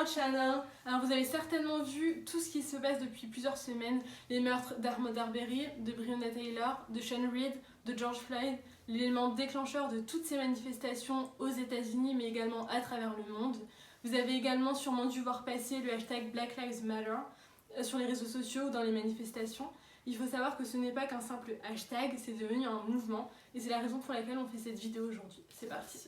Channel. Alors vous avez certainement vu tout ce qui se passe depuis plusieurs semaines, les meurtres d'Ahmaud Arbery, de Breonna Taylor, de Sean Reed, de George Floyd, l'élément déclencheur de toutes ces manifestations aux États-Unis mais également à travers le monde. Vous avez également sûrement dû voir passer le hashtag Black Lives Matter sur les réseaux sociaux ou dans les manifestations. Il faut savoir que ce n'est pas qu'un simple hashtag, c'est devenu un mouvement et c'est la raison pour laquelle on fait cette vidéo aujourd'hui. C'est parti.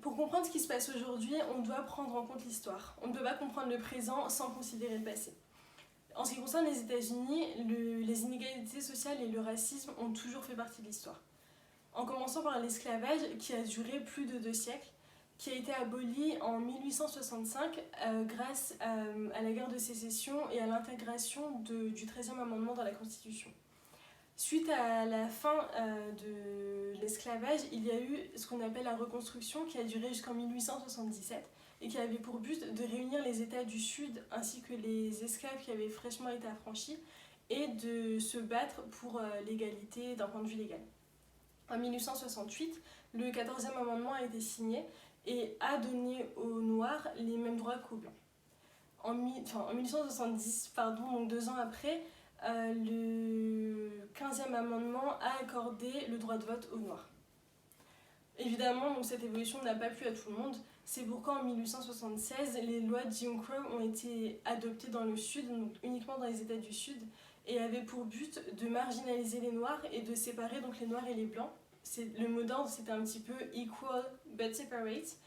Pour comprendre ce qui se passe aujourd'hui, on doit prendre en compte l'histoire. On ne peut pas comprendre le présent sans considérer le passé. En ce qui concerne les États-Unis, les inégalités sociales et le racisme ont toujours fait partie de l'histoire. En commençant par l'esclavage qui a duré plus de 2 siècles, qui a été aboli en 1865 grâce à la guerre de sécession et à l'intégration du 13e amendement dans la Constitution. Suite à la fin de l'esclavage, il y a eu ce qu'on appelle la reconstruction qui a duré jusqu'en 1877 et qui avait pour but de réunir les États du Sud ainsi que les esclaves qui avaient fraîchement été affranchis et de se battre pour l'égalité d'un point de vue légal. En 1868, le 14e amendement a été signé et a donné aux Noirs les mêmes droits qu'aux Blancs. En 1870, donc 2 ans après, le 15e amendement a accordé le droit de vote aux Noirs. Évidemment, donc, cette évolution n'a pas plu à tout le monde. C'est pourquoi en 1876, les lois de Jim Crow ont été adoptées dans le Sud, donc uniquement dans les États du Sud, et avaient pour but de marginaliser les Noirs et de séparer donc les Noirs et les Blancs. Le mot d'ordre, c'était un petit peu equal but separate,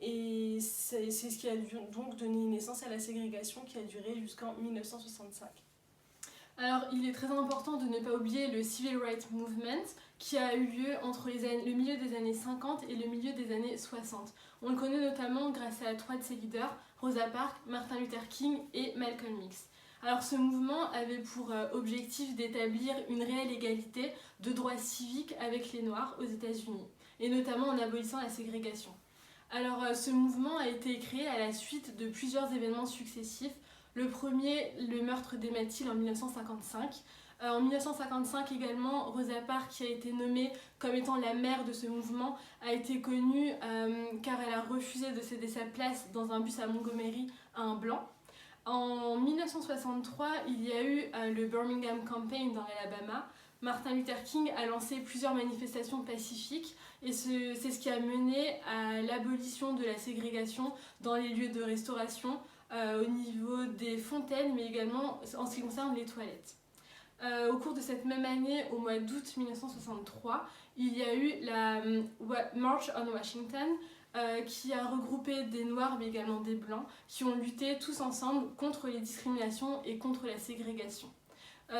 et c'est ce qui a donc donné naissance à la ségrégation qui a duré jusqu'en 1965. Alors, il est très important de ne pas oublier le Civil Rights Movement qui a eu lieu entre le milieu des années 50 et le milieu des années 60. On le connaît notamment grâce à 3 de ses leaders, Rosa Parks, Martin Luther King et Malcolm X. Alors ce mouvement avait pour objectif d'établir une réelle égalité de droits civiques avec les Noirs aux États-Unis, et notamment en abolissant la ségrégation. Alors ce mouvement a été créé à la suite de plusieurs événements successifs. Le premier, le meurtre d'Emmett Till en 1955. En 1955 également, Rosa Parks, qui a été nommée comme étant la mère de ce mouvement, a été connue car elle a refusé de céder sa place dans un bus à Montgomery à un blanc. En 1963, il y a eu le Birmingham Campaign dans l'Alabama. Martin Luther King a lancé plusieurs manifestations pacifiques et c'est ce qui a mené à l'abolition de la ségrégation dans les lieux de restauration, au niveau des fontaines, mais également en ce qui concerne les toilettes. Au cours de cette même année, au mois d'août 1963, il y a eu la March on Washington, qui a regroupé des Noirs mais également des Blancs, qui ont lutté tous ensemble contre les discriminations et contre la ségrégation.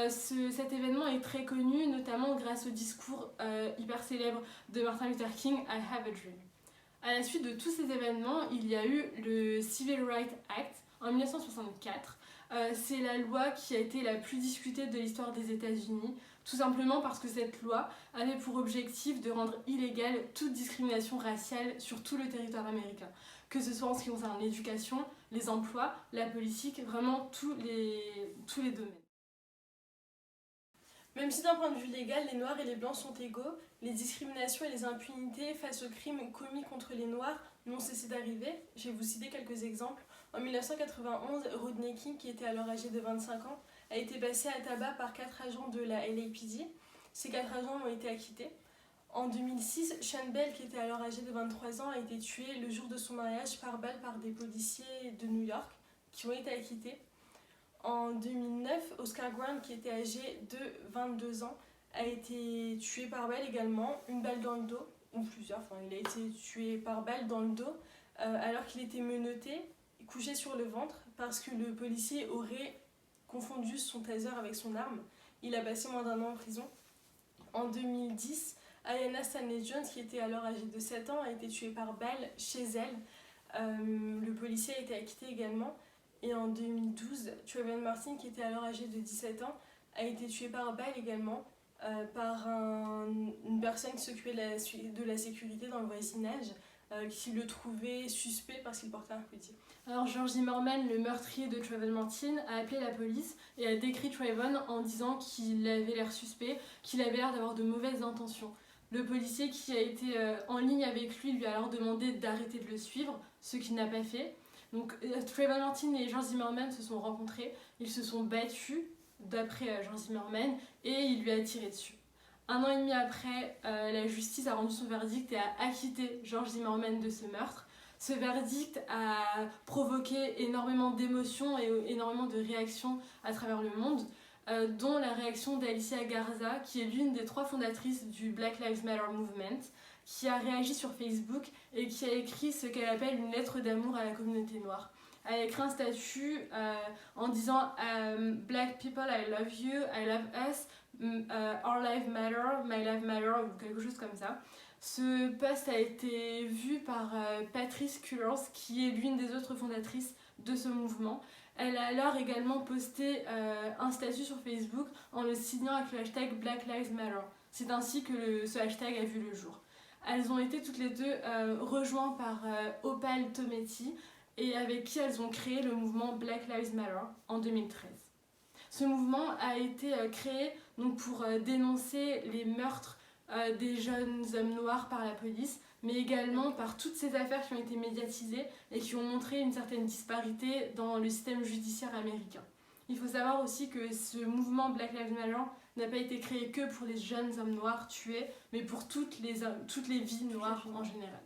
Cet événement est très connu, notamment grâce au discours hyper célèbre de Martin Luther King, I Have a Dream. À la suite de tous ces événements, il y a eu le Civil Rights Act en 1964. C'est la loi qui a été la plus discutée de l'histoire des États-Unis, tout simplement parce que cette loi avait pour objectif de rendre illégale toute discrimination raciale sur tout le territoire américain, que ce soit en ce qui concerne l'éducation, les emplois, la politique, vraiment tous les domaines. Même si d'un point de vue légal, les Noirs et les Blancs sont égaux, les discriminations et les impunités face aux crimes commis contre les Noirs n'ont cessé d'arriver. Je vais vous citer quelques exemples. En 1991, Rodney King, qui était alors âgé de 25 ans, a été passé à tabac par 4 agents de la LAPD. Ces 4 agents ont été acquittés. En 2006, Sean Bell, qui était alors âgé de 23 ans, a été tué le jour de son mariage par balle par des policiers de New York, qui ont été acquittés. En 2009, Oscar Grant, qui était âgé de 22 ans, a été tué par balle également, une balle dans le dos, ou plusieurs, il a été tué par balle dans le dos, alors qu'il était menotté, couché sur le ventre, parce que le policier aurait confondu son taser avec son arme. Il a passé moins d'1 an en prison. En 2010, Ayanna Stanley Jones, qui était alors âgée de 7 ans, a été tuée par balle chez elle. Le policier a été acquitté également. Et en 2012, Trayvon Martin, qui était alors âgé de 17 ans, a été tué par balle également par une personne qui s'occupait de la sécurité dans le voisinage, qui le trouvait suspect parce qu'il portait un hoodie. Alors George Zimmerman, le meurtrier de Trayvon Martin, a appelé la police et a décrit Trayvon en disant qu'il avait l'air suspect, qu'il avait l'air d'avoir de mauvaises intentions. Le policier qui a été en ligne avec lui lui a alors demandé d'arrêter de le suivre, ce qu'il n'a pas fait. Donc Trayvon Martin et George Zimmerman se sont rencontrés, ils se sont battus d'après George Zimmerman et il lui a tiré dessus. 1 an et demi après, la justice a rendu son verdict et a acquitté George Zimmerman de ce meurtre. Ce verdict a provoqué énormément d'émotions et énormément de réactions à travers le monde, dont la réaction d'Alicia Garza, qui est l'une des 3 fondatrices du Black Lives Matter Movement, qui a réagi sur Facebook et qui a écrit ce qu'elle appelle une lettre d'amour à la communauté noire. Elle a écrit un statut en disant Black people, I love you, I love us, our life matter, my life matter, ou quelque chose comme ça. Ce post a été vu par Patrisse Cullors, qui est l'une des autres fondatrices de ce mouvement. Elle a alors également posté un statut sur Facebook en le signant avec le hashtag Black Lives Matter. C'est ainsi que ce hashtag a vu le jour. Elles ont été toutes les deux rejointes par Opal Tometi et avec qui elles ont créé le mouvement Black Lives Matter en 2013. Ce mouvement a été créé donc, pour dénoncer les meurtres des jeunes hommes noirs par la police, mais également par toutes ces affaires qui ont été médiatisées et qui ont montré une certaine disparité dans le système judiciaire américain. Il faut savoir aussi que ce mouvement Black Lives Matter n'a pas été créé que pour les jeunes hommes noirs tués, mais pour toutes les vies noires en général.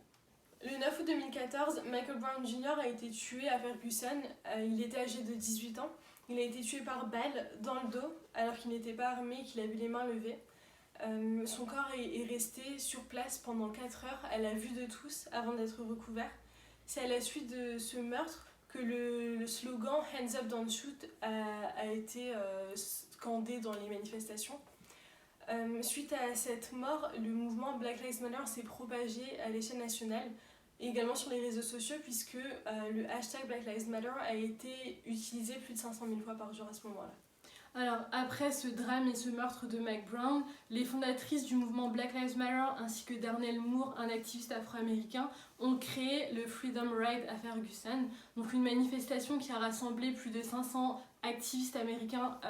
Le 9 août 2014, Michael Brown Jr. a été tué à Ferguson. Il était âgé de 18 ans. Il a été tué par balle dans le dos alors qu'il n'était pas armé et qu'il avait les mains levées. Son corps est resté sur place pendant 4 heures à la vue de tous avant d'être recouvert. C'est à la suite de ce meurtre que le slogan « Hands up, don't shoot » a été scandé dans les manifestations. Suite à cette mort, le mouvement Black Lives Matter s'est propagé à l'échelle nationale et également sur les réseaux sociaux puisque le hashtag Black Lives Matter a été utilisé plus de 500 000 fois par jour à ce moment-là. Alors, après ce drame et ce meurtre de Mike Brown, les fondatrices du mouvement Black Lives Matter ainsi que Darnell Moore, un activiste afro-américain, ont créé le Freedom Ride à Ferguson, donc une manifestation qui a rassemblé plus de 500 activistes américains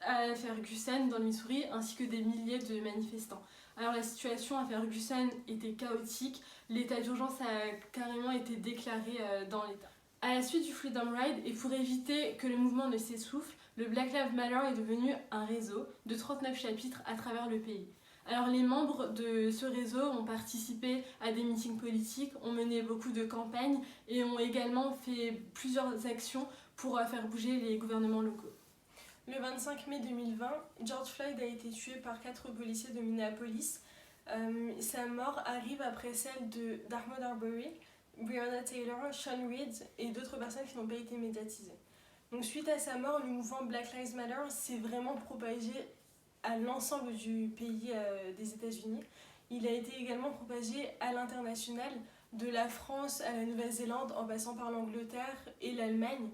à Ferguson, dans le Missouri, ainsi que des milliers de manifestants. Alors la situation à Ferguson était chaotique, l'état d'urgence a carrément été déclaré dans l'état. À la suite du Freedom Ride, et pour éviter que le mouvement ne s'essouffle, le Black Lives Matter est devenu un réseau de 39 chapitres à travers le pays. Alors les membres de ce réseau ont participé à des meetings politiques, ont mené beaucoup de campagnes et ont également fait plusieurs actions pour faire bouger les gouvernements locaux. Le 25 mai 2020, George Floyd a été tué par 4 policiers de Minneapolis. Sa mort arrive après celle d'Ahmaud Arbery, Breonna Taylor, Sean Reed et d'autres personnes qui n'ont pas été médiatisées. Donc, suite à sa mort, le mouvement Black Lives Matter s'est vraiment propagé à l'ensemble du pays des États-Unis. Il a été également propagé à l'international, de la France à la Nouvelle-Zélande en passant par l'Angleterre et l'Allemagne.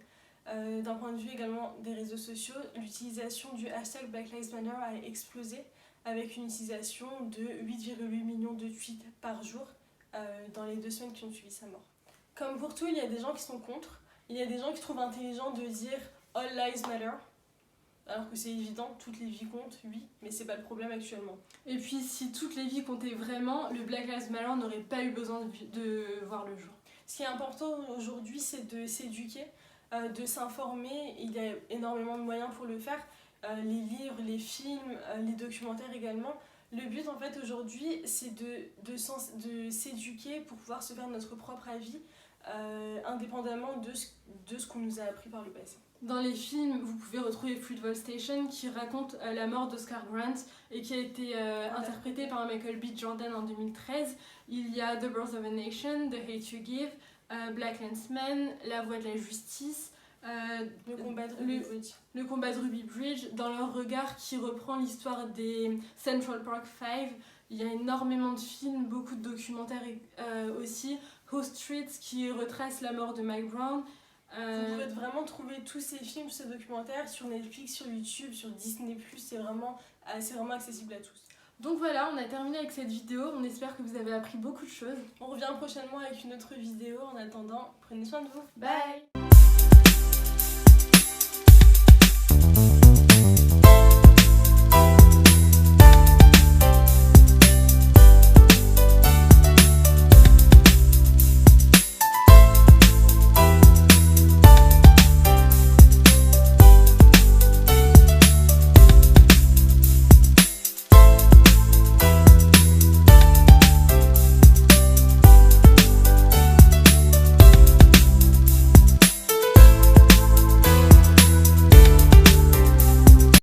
D'un point de vue également des réseaux sociaux, l'utilisation du hashtag Black Lives Matter a explosé avec une utilisation de 8,8 millions de tweets par jour dans les 2 semaines qui ont suivi sa mort. Comme pour tout, il y a des gens qui sont contre. Il y a des gens qui trouvent intelligent de dire « All lives matter », alors que c'est évident, toutes les vies comptent, oui, mais c'est pas le problème actuellement. Et puis si toutes les vies comptaient vraiment, le Black Lives Matter n'aurait pas eu besoin de voir le jour. Ce qui est important aujourd'hui, c'est de s'éduquer, de s'informer. Il y a énormément de moyens pour le faire, les livres, les films, les documentaires également. Le but en fait aujourd'hui, c'est de s'éduquer pour pouvoir se faire notre propre avis, indépendamment de ce qu'on nous a appris par le passé. Dans les films, vous pouvez retrouver Fruitvale Station qui raconte la mort d'Oscar Grant et qui a été interprété par Michael B. Jordan en 2013. Il y a The Birth of a Nation, The Hate You Give, Black Landsman, La Voix de la Justice, le combat de Ruby Bridge, dans leur regard qui reprend l'histoire des Central Park Five. Il y a énormément de films, beaucoup de documentaires aussi. Host Streets qui retrace la mort de Mike Brown. Vous pouvez vraiment trouver tous ces films, tous ces documentaires sur Netflix, sur YouTube, sur Disney+, c'est vraiment accessible à tous. Donc voilà, on a terminé avec cette vidéo, on espère que vous avez appris beaucoup de choses. On revient prochainement avec une autre vidéo, en attendant, prenez soin de vous. Bye.